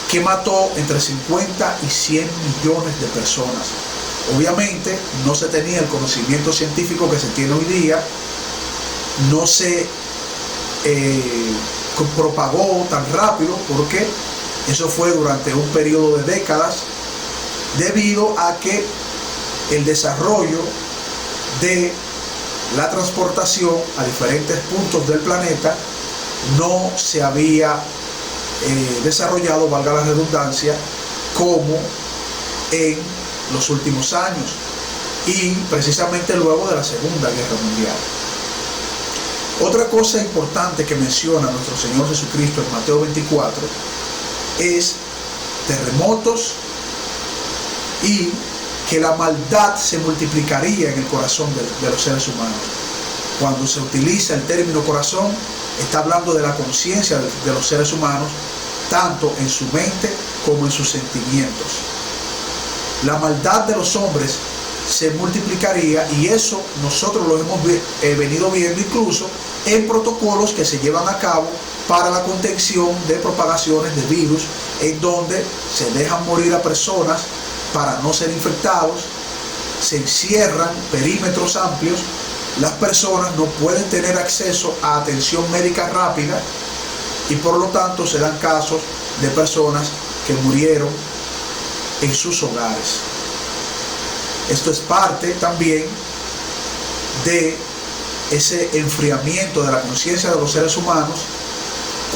que mató entre 50 y 100 millones de personas. Obviamente no se tenía el conocimiento científico que se tiene hoy día, no se propagó tan rápido, porque eso fue durante un periodo de décadas, debido a que el desarrollo de la transportación a diferentes puntos del planeta no se había desarrollado, valga la redundancia, como en los últimos años y precisamente luego de la Segunda Guerra Mundial. Otra cosa importante que menciona nuestro Señor Jesucristo en Mateo 24 es terremotos y que la maldad se multiplicaría en el corazón de los seres humanos. Cuando se utiliza el término corazón, está hablando de la conciencia de los seres humanos, tanto en su mente como en sus sentimientos. La maldad de los hombres se multiplicaría, y eso nosotros lo hemos venido viendo incluso en protocolos que se llevan a cabo para la contención de propagaciones de virus, en donde se dejan morir a personas para no ser infectados, se encierran perímetros amplios, las personas no pueden tener acceso a atención médica rápida y por lo tanto se dan casos de personas que murieron en sus hogares. Esto es parte también de ese enfriamiento de la conciencia de los seres humanos,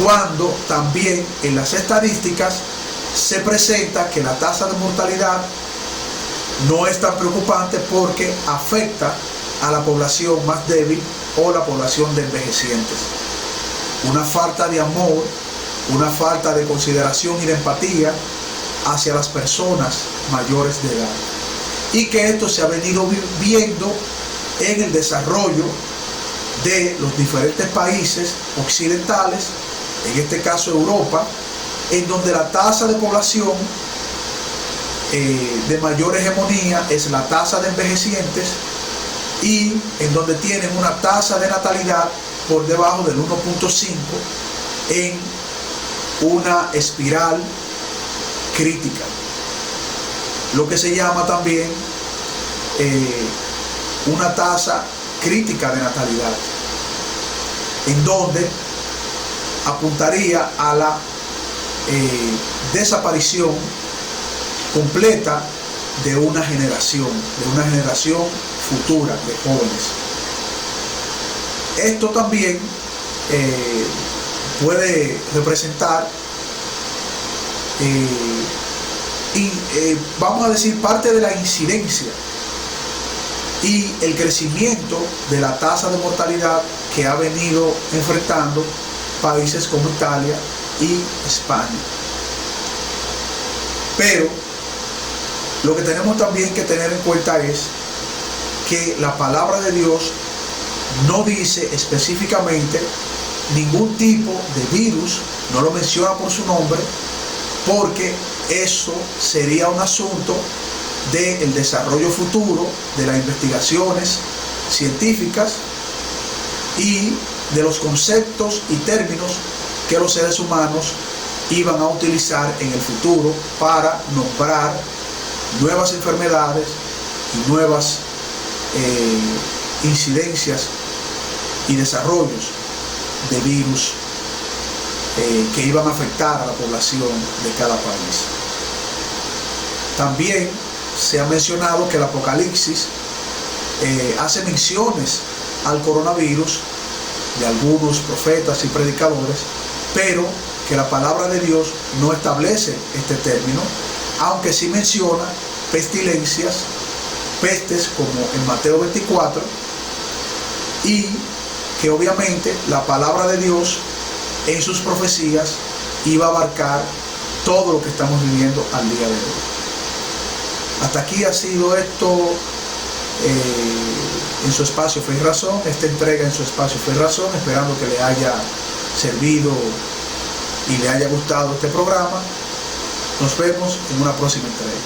cuando también en las estadísticas se presenta que la tasa de mortalidad no es tan preocupante porque afecta a la población más débil o la población de envejecientes. Una falta de amor, una falta de consideración y de empatía hacia las personas mayores de edad. Y que esto se ha venido viendo en el desarrollo de los diferentes países occidentales, en este caso Europa, en donde la tasa de población de mayor hegemonía es la tasa de envejecientes, y en donde tienen una tasa de natalidad por debajo del 1.5 en una espiral crítica, lo que se llama también una tasa crítica de natalidad, en donde apuntaría a la desaparición completa de una generación futura de jóvenes. Esto también puede representar vamos a decir, parte de la incidencia y el crecimiento de la tasa de mortalidad que ha venido enfrentando países como Italia y España. Pero lo que tenemos también que tener en cuenta es que la palabra de Dios no dice específicamente ningún tipo de virus, no lo menciona por su nombre, porque eso sería un asunto del desarrollo futuro, de las investigaciones científicas y de los conceptos y términos que los seres humanos iban a utilizar en el futuro para nombrar nuevas enfermedades y nuevas incidencias y desarrollos de virus que iban a afectar a la población de cada país. También se ha mencionado que el Apocalipsis hace menciones al coronavirus de algunos profetas y predicadores, pero que la palabra de Dios no establece este término, aunque sí menciona pestilencias, pestes como en Mateo 24, y que obviamente la palabra de Dios en sus profecías iba a abarcar todo lo que estamos viviendo al día de hoy. Hasta aquí ha sido esto en su espacio Fe y Razón, esta entrega en su espacio Fe y Razón, esperando que le haya servido y le haya gustado este programa. Nos vemos en una próxima entrega.